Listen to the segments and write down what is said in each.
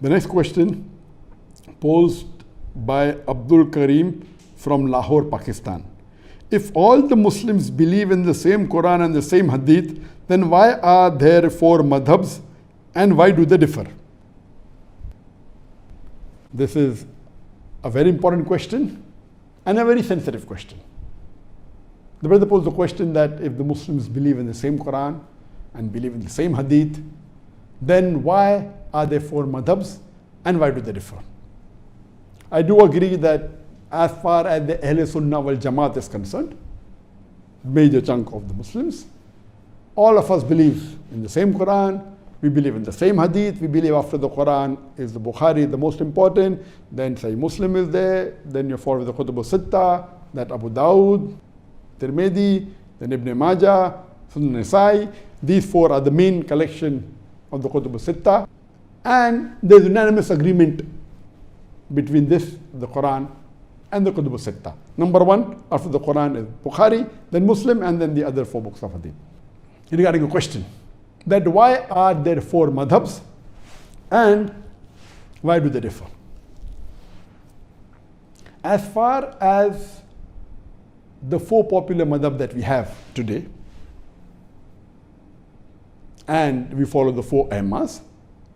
The next question posed by Abdul Karim from Lahore, Pakistan. If all the Muslims believe in the same Quran and the same Hadith, then why are there four madhabs and why do they differ? This is a very important question and a very sensitive question. The brother posed the question that if the Muslims believe in the same Quran and believe in the same Hadith, then why are there four madhabs and why do they differ? I do agree that as far as the Ahl Sunnah wal Jamaat is concerned, major chunk of the Muslims, all of us believe in the same Quran, we believe in the same Hadith, we believe after the Quran is the Bukhari, the most important, then Sahih Muslim is there, then you follow the Kutub al-Sitta, that Abu Dawud, Tirmidhi, then Ibn Majah, Sunan Nasai. These four are the main collection of the Kutub al-Sitta. And there is unanimous agreement between this, the Quran, and the Kutub al-Sitta. Number one, after the Quran is Bukhari, then Muslim, and then the other four books of Hadith. Regarding a question, that why are there four madhabs and why do they differ? As far as the four popular madhab that we have today, and we follow the four Imams,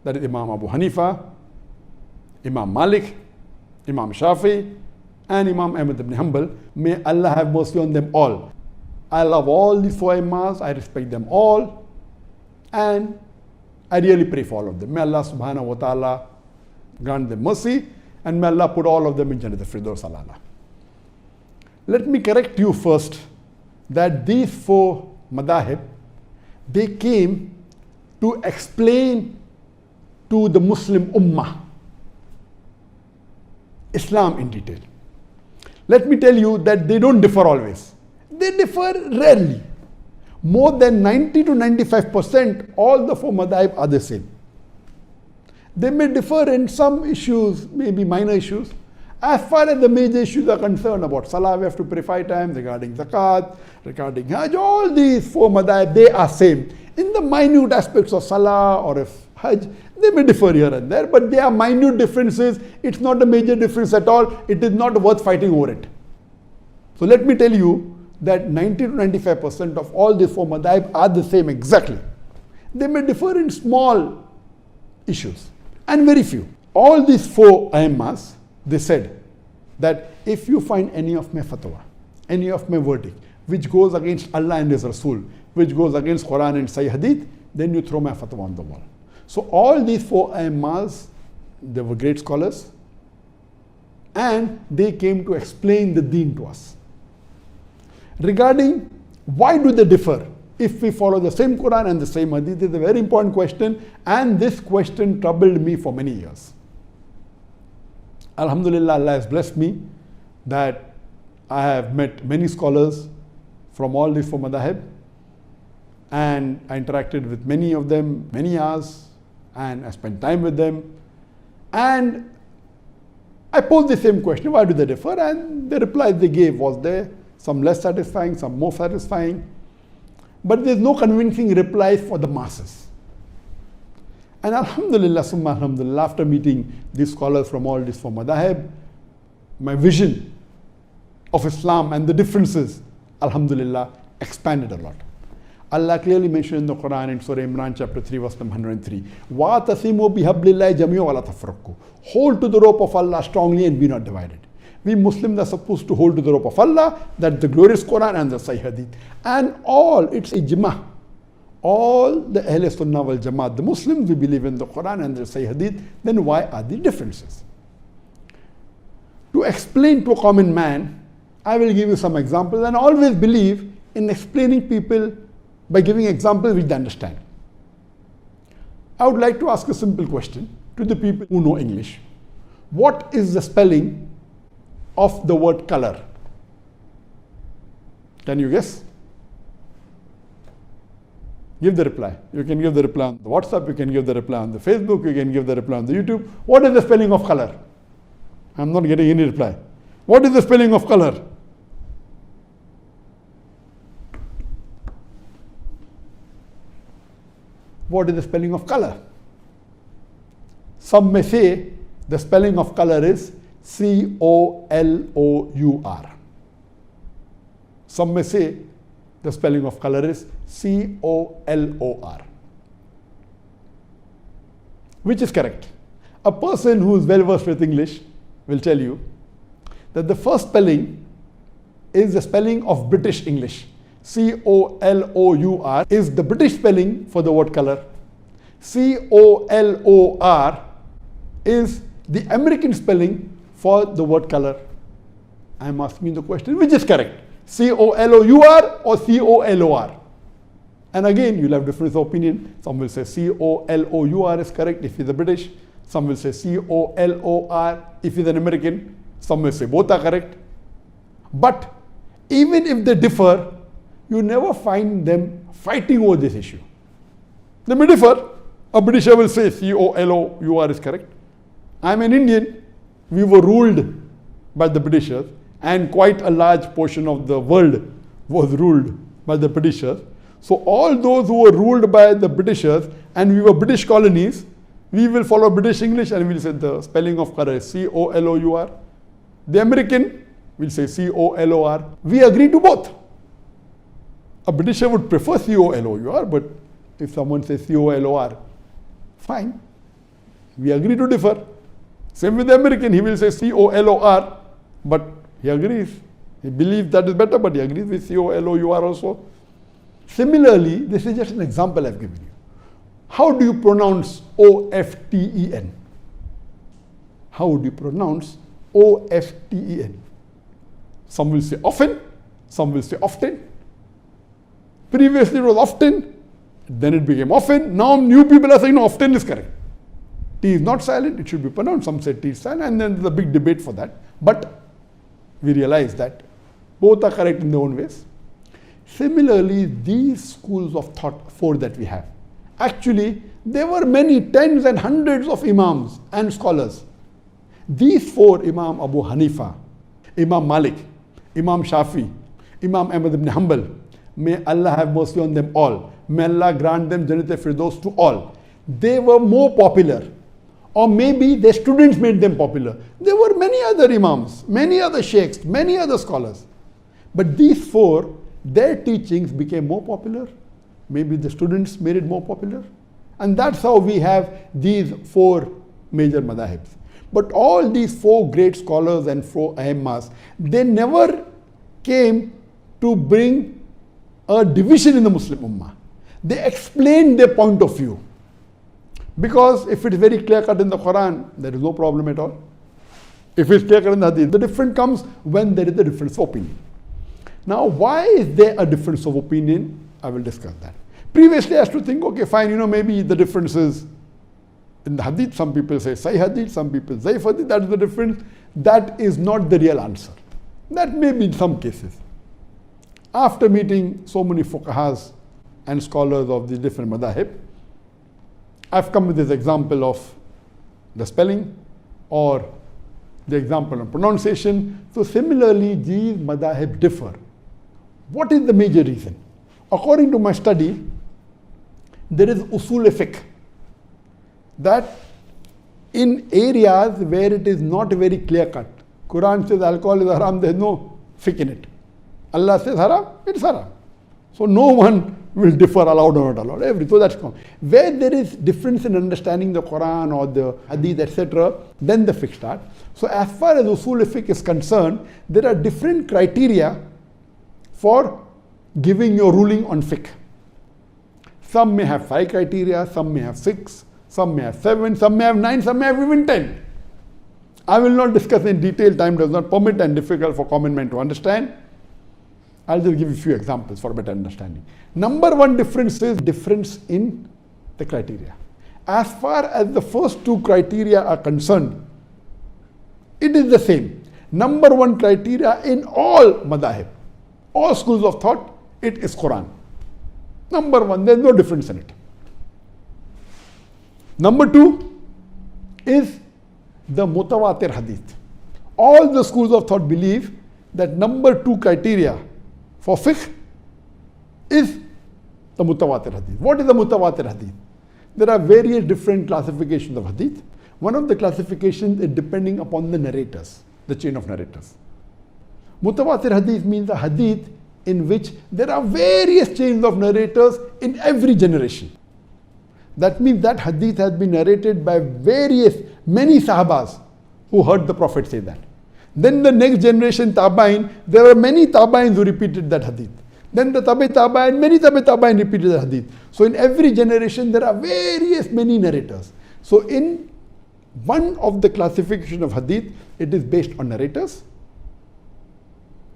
that is Imam Abu Hanifa, Imam Malik, Imam Shafi, and Imam Ahmad ibn Hanbal. May Allah have mercy on them all. I love all these four Imams, I respect them all, and I really pray for all of them. May Allah subhanahu wa ta'ala grant them mercy, and may Allah put all of them in Jannat al-Firdaus al-A'la. Let me correct you first that these four madahib, they came to explain to the Muslim Ummah Islam in detail. Let me tell you that they don't differ always. They differ rarely. More than 90 to 95%, all the four madhab are the same. They may differ in some issues, maybe minor issues. As far as the major issues are concerned, about Salah, we have to pray 5 times, regarding Zakat, regarding Hajj, all these four madhab, they are same. In the minute aspects of Salah or if Hajj, they may differ here and there, but they are minute differences. It's not a major difference at all. It is not worth fighting over it. So let me tell you that 90 to 95% of all these four madhab are the same exactly. They may differ in small issues and very few. All these four Imams, they said that if you find any of my fatwa, any of my verdict, which goes against Allah and His Rasul, which goes against Quran and Sahih Hadith, then you throw my fatwa on the wall. So all these four Imams, they were great scholars, and they came to explain the deen to us. Regarding why do they differ if we follow the same Quran and the same Hadith, is a very important question, and this question troubled me for many years. Alhamdulillah, Allah has blessed me that I have met many scholars from all these four madhab, and I interacted with many of them, many hours, and I spent time with them, and I posed the same question, why do they differ? And the reply they gave was there, some less satisfying, some more satisfying, but there's no convincing replies for the masses. And alhamdulillah, summa alhamdulillah, after meeting these scholars from all these four madhab, my vision of Islam and the differences, alhamdulillah, expanded a lot. Allah clearly mentioned in the Quran in Surah Imran chapter 3 verse number 103, وَاتَصِمُوا بِحَبْلِ اللَّهِ جَمِيعًا وَلَا تَفَرَّقُوا. Hold to the rope of Allah strongly and be not divided. We Muslims are supposed to hold to the rope of Allah, that the glorious Quran and the Sahih Hadith. And all, it's ijma. All the Ahl Sunnah wal Jamaat, the Muslims, we believe in the Quran and the Sahih Hadith. Then why are the differences? To explain to a common man, I will give you some examples, and I always believe in explaining people by giving examples which they understand. I would like to ask a simple question to the people who know English. What is the spelling of the word color? Can you guess? Give the reply. You can give the reply on the WhatsApp, you can give the reply on the Facebook, you can give the reply on the YouTube. What is the spelling of color? I'm not getting any reply. What is the spelling of color? What is the spelling of color? Some may say the spelling of color is C-O-L-O-U-R. Some may say the spelling of color is C-O-L-O-R. Which is correct? A person who is well versed with English will tell you that the first spelling is the spelling of British English. C-O-L-O-U-R is the British spelling for the word color. C-O-L-O-R is the American spelling for the word color. I am asking the question, which is correct? C-O-L-O-U-R or C-O-L-O-R? And again, you'll have difference of opinion. Some will say C-O-L-O-U-R is correct if he's a British. Some will say C-O-L-O-R if he's an American. Some will say both are correct. But even if they differ, you never find them fighting over this issue. They may differ. A Britisher will say C-O-L-O-U-R is correct. I'm an Indian. We were ruled by the Britishers, and quite a large portion of the world was ruled by the Britishers. So all those who were ruled by the Britishers and we were British colonies, we will follow British English and we'll say the spelling of color is C-O-L-O-U-R. The American will say C-O-L-O-R. We agree to both. A Britisher would prefer C-O-L-O-U-R, but if someone says C-O-L-O-R, fine. We agree to differ. Same with the American, he will say C-O-L-O-R, but he agrees. He believes that is better, but he agrees with C-O-L-O-U-R also. Similarly, this is just an example I've given you. How do you pronounce O-F-T-E-N? How do you pronounce O-F-T-E-N? Some will say often, some will say often. Previously it was often, then it became often. Now new people are saying no, often is correct. T is not silent, it should be pronounced. Some say T is silent, and then there's a big debate for that. But we realize that both are correct in their own ways. Similarly, these schools of thought, four that we have, actually there were many tens and hundreds of imams and scholars. These four, Imam Abu Hanifa, Imam Malik, Imam Shafi, Imam Ahmad ibn Hanbal, may Allah have mercy on them all. May Allah grant them Jannat al-Firdaus to all. They were more popular, or maybe their students made them popular. There were many other imams, many other sheikhs, many other scholars. But these four, their teachings became more popular. Maybe the students made it more popular. And that's how we have these four major madhabs. But all these four great scholars and four aimmas, they never came to bring a division in the Muslim Ummah. They explained their point of view. Because if it is very clear cut in the Quran, there is no problem at all. If it's clear cut in the Hadith, the difference comes when there is a difference of opinion. Now, why is there a difference of opinion? I will discuss that. Previously, I used to think, okay, fine, maybe the difference is in the Hadith. Some people say Sahih Hadith, some people Zaif Hadith. That is the difference. That is not the real answer. That may be in some cases. After meeting so many fuqahas and scholars of these different madhahib, I've come with this example of the spelling or the example of pronunciation. So similarly, these madhahib differ. What is the major reason? According to my study, there is usul fiqh, that in areas where it is not very clear cut, Quran says alcohol is haram, there is no fiqh in it. Allah says haram, it's haram. So no one will differ allowed or not allowed. So that's common. Where there is difference in understanding the Quran or the Hadith, etc., then the fiqh starts. So as far as usul fiqh is concerned, there are different criteria for giving your ruling on fiqh. Some may have 5 criteria, some may have 6, some may have 7, some may have 9, some may have even 10. I will not discuss in detail, time does not permit and difficult for common man to understand. I'll just give you a few examples for better understanding. Number one difference is difference in the criteria. As far as the first 2 criteria are concerned, it is the same. Number one criteria in all madahib, all schools of thought, it is Quran. Number one, there is no difference in it. Number 2 is the mutawatir hadith. All the schools of thought believe that number 2 criteria for fiqh is the mutawatir hadith. What is the mutawatir hadith? There are various different classifications of hadith, One of the classifications is depending upon the narrators, the chain of narrators. Mutawatir hadith means a hadith in which there are various chains of narrators in every generation. That means that hadith has been narrated by many sahabas who heard the Prophet say that. Then the next generation, Tabain, there were many Tabains who repeated that hadith. Then the Tabain, many Tabain repeated the hadith. So in every generation there are many narrators. So in one of the classification of hadith, it is based on narrators.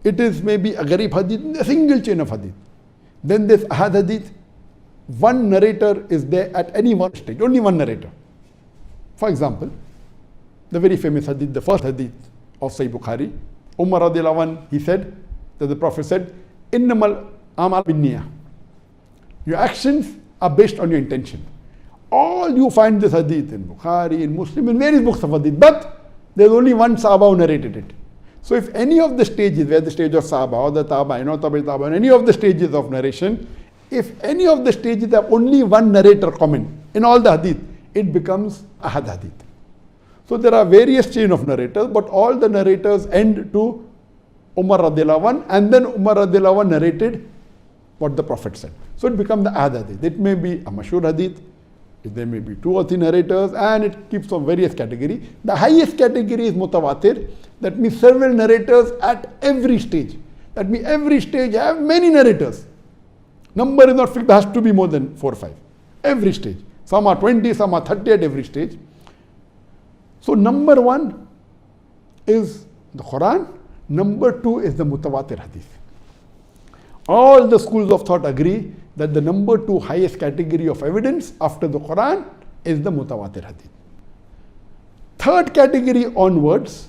It is maybe a Gharib hadith, a single chain of hadith. Then there's Ahad hadith. One narrator is there at any one stage, only one narrator. For example, the very famous hadith, the first hadith of Sahih Bukhari, Umar radiallahu anhu, he said, that the Prophet said, Innamal amal binniyah. Your actions are based on your intention. All you find this hadith in Bukhari, in Muslim, in various books of hadith, but there's only one Sahaba who narrated it. So if any of the stages, where the stage of Sahaba or the Tabain or Tabain, any of the stages of narration, if any of the stages have only one narrator comment in all the hadith, it becomes Ahad hadith. So there are various chain of narrators, but all the narrators end to Umar radiallahu anh, and then Umar radiallahu anh narrated what the Prophet said. So it becomes the Ahad hadith. It may be a mashhur hadith, there may be 2 or 3 narrators, and it keeps on various categories. The highest category is mutawatir. That means several narrators at every stage. That means every stage have many narrators. Number is not fixed, there has to be more than 4 or 5. Every stage. Some are 20, some are 30 at every stage. So number 1 is the Quran. Number 2 is the mutawatir hadith. All the schools of thought agree that the number 2 highest category of evidence after the Quran is the mutawatir hadith. Third category onwards,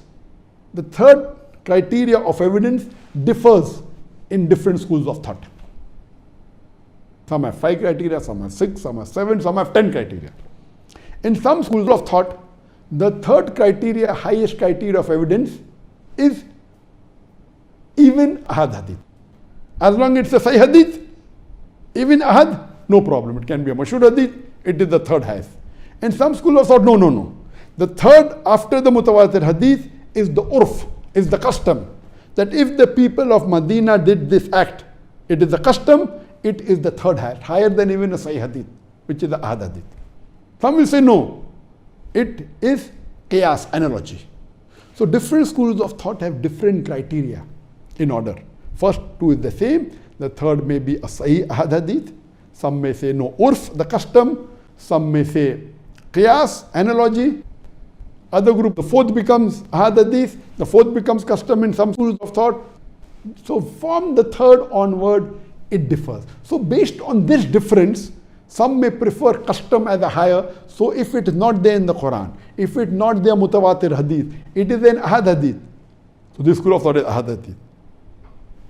the third criteria of evidence differs in different schools of thought. Some have 5 criteria, some have 6, some have 7, some have 10 criteria. In some schools of thought, the third criteria, highest criteria of evidence is even Ahad hadith. As long as it's a Sahih hadith, even Ahad, no problem. It can be a mashhur hadith, it is the third highest. In some school of thought, no. The third after the mutawatir hadith is the urf, is the custom. That if the people of Medina did this act, it is the custom, it is the third highest, higher than even a Sahih hadith, which is the Ahad hadith. Some will say no, it is qiyas, analogy. So different schools of thought have different criteria in order. First 2 is the same, the third may be a Sahih Ahad hadith, some may say no, urf, the custom, some may say qiyas, analogy. Other group, the fourth becomes Ahad hadith, the fourth becomes custom in some schools of thought. So from the third onward, it differs. So based on this difference, some may prefer custom as a higher. So if it is not there in the Quran, if it is not there mutawatir hadith, it is in Ahad hadith. So this school of thought is Ahad hadith.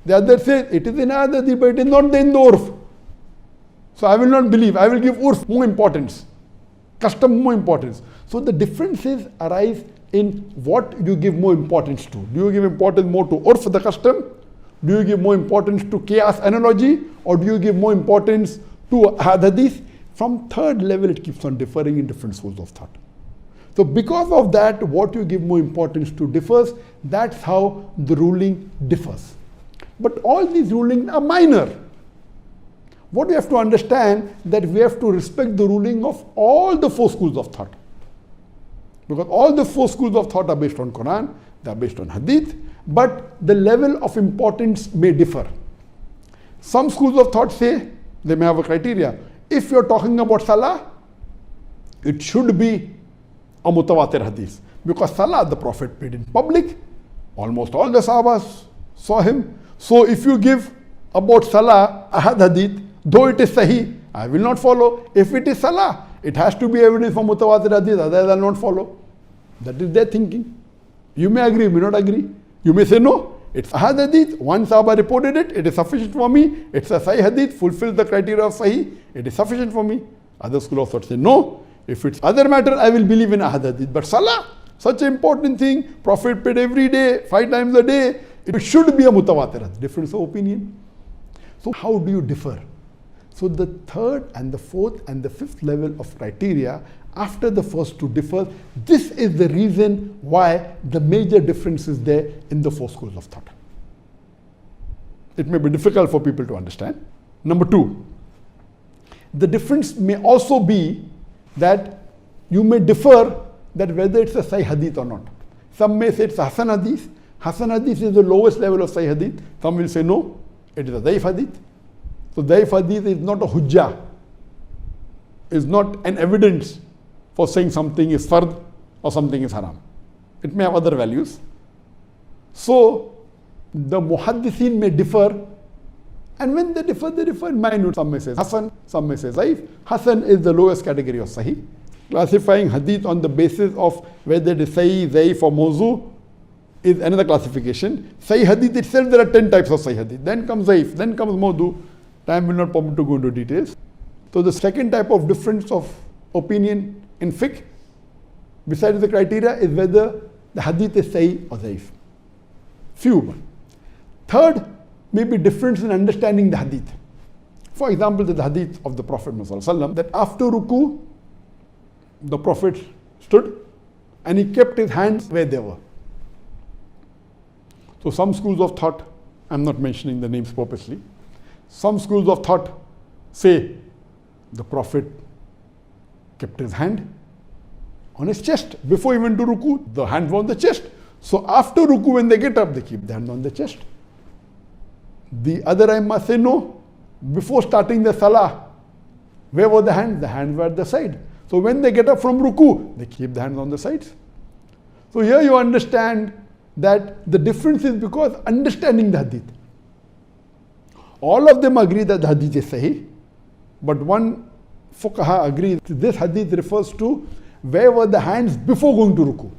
The other says it is in Ahad hadith, but it is not there in the urf. So I will not believe, I will give urf more importance, custom more importance. So the differences arise in what you give more importance to. Do you give importance more to urf, the custom? Do you give more importance to qiyas, analogy? Or do you give more importance to Ahad hadith? From third level, it keeps on differing in different schools of thought. So because of that, what you give more importance to differs. That's how the ruling differs. But all these rulings are minor. What we have to understand, that we have to respect the ruling of all the 4 schools of thought. Because all the 4 schools of thought are based on Quran, they are based on hadith, but the level of importance may differ. Some schools of thought say, they may have a criteria. If you're talking about salah, it should be a mutawatir hadith. Because salah, the Prophet prayed in public, almost all the sahabas saw him. So if you give about salah, Ahad hadith, though it is sahih, I will not follow. If it is salah, it has to be evidence for mutawatir hadith, otherwise I will not follow. That is their thinking. You may agree, you may not agree. You may say no, it's Ahad hadith, one Sahaba reported it, it is sufficient for me. It's a Sahih hadith, fulfills the criteria of Sahih, it is sufficient for me. Other school of thought say no, if it's other matter, I will believe in Ahad hadith. But salah, such an important thing, Prophet prayed every day, 5 times a day, it should be a mutawatir hadith. Difference of opinion. So how do you differ? So the third and the fourth and the fifth level of criteria after the first two differ. This is the reason why the major difference is there in the four schools of thought. It may be difficult for people to understand. Number two, the difference may also be that you may differ that whether it's a Sahih Hadith or not. Some may say it's a Hasan Hadith. Hasan Hadith is the lowest level of Sahih Hadith. Some will say no, it is a Daif Hadith. So Daif Hadith is not a Hujjah, is not an evidence for saying something is fard or something is haram. It may have other values. So the Muhaddithin may differ, and when they differ in minute. Some may say Hasan, some may say Zaif. Hasan is the lowest category of Sahih. Classifying Hadith on the basis of whether it is Sahih, Zaif or Mawzu is another classification. Sahih Hadith itself, there are 10 types of Sahih Hadith. Then comes Zaif, then comes Mawdu. Time will not permit to go into details. So the second type of difference of opinion in fiqh, besides the criteria, is whether the Hadith is Sahih or Zaif. Few. Third, may be difference in understanding the Hadith. For example, the Hadith of the Prophet ﷺ, that after ruku, the Prophet stood and he kept his hands where they were. So some schools of thought, I'm not mentioning the names purposely, some schools of thought say the Prophet kept his hand on his chest. Before he went to ruku, the hands were on the chest. So after ruku, when they get up, they keep the hand on the chest. The other Aimma say no. Before starting the salah, where were the hands? The hands were at the side. So when they get up from ruku, they keep the hands on the sides. So here you understand that the difference is because understanding the hadith. All of them agree that the hadith is sahih, but one fuqaha agrees this hadith refers to where were the hands before going to ruku.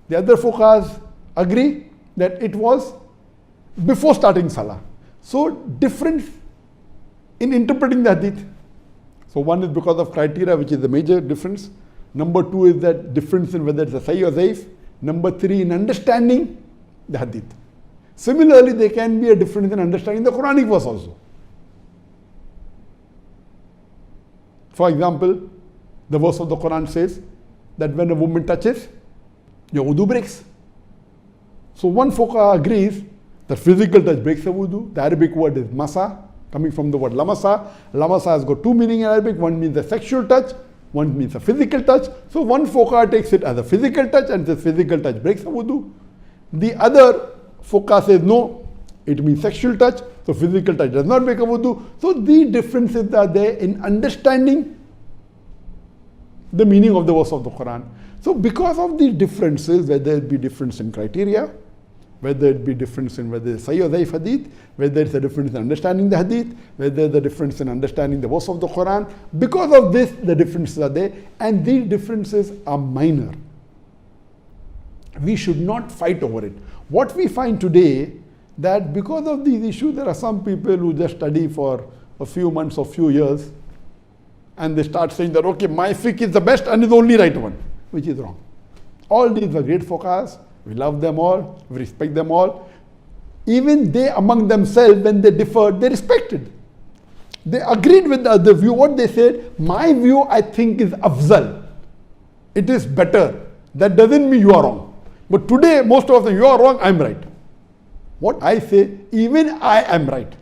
The other fuqahas agree that it was before starting salah. So difference in interpreting the hadith. So one is because of criteria, which is the major difference. Number two is that difference in whether it's a sahih or zaif. Number three, in understanding the hadith. Similarly, there can be a difference in understanding the Quranic verse also. For example, the verse of the Quran says that when a woman touches, your wudu breaks. So one fuqaha agrees that physical touch breaks the wudu. The Arabic word is masa, coming from the word lamasa. Lamasa has got two meanings in Arabic. One means a sexual touch, one means a physical touch. So one fuqaha takes it as a physical touch and says physical touch breaks the wudu. The other fuqaha says no, it means sexual touch, so physical touch does not break a wudu. So the differences are there in understanding the meaning of the verse of the Quran. So because of these differences, whether it be difference in criteria, whether it be difference in whether it's Sahih or Daif Hadith, whether it's a difference in understanding the Hadith, whether the difference in understanding the verse of the Quran, because of this, the differences are there, and these differences are minor. We should not fight over it. What we find today, that because of these issues, there are some people who just study for a few months or few years, and they start saying that, okay, my fiqh is the best and is the only right one, which is wrong. All these were great fuqahas. We love them all, we respect them all. Even they among themselves, when they differed, they respected. They agreed with the other view. What they said, my view I think is afzal. It is better. That doesn't mean you are wrong. But today, most of them, you are wrong, I'm right. What I say, even I am right.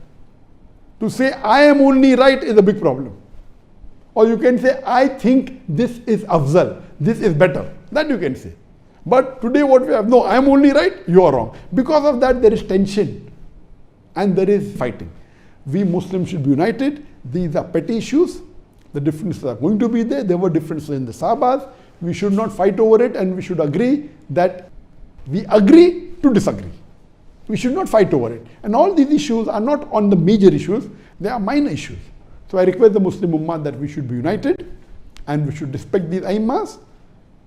To say I am only right is a big problem. Or you can say, I think this is afzal, this is better. That you can say. But today what we have, no, I am only right, you are wrong. Because of that, there is tension and there is fighting. We Muslims should be united. These are petty issues. The differences are going to be there. There were differences in the Sahabas. We should not fight over it, and we should agree that we agree to disagree. We should not fight over it. And all these issues are not on the major issues, they are minor issues. So I request the Muslim Ummah that we should be united, and we should respect these Aimmas,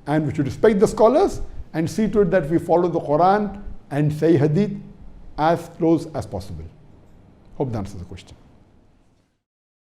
and we should respect the scholars, and see to it that we follow the Quran and Sahih Hadith as close as possible. Hope that answers the question.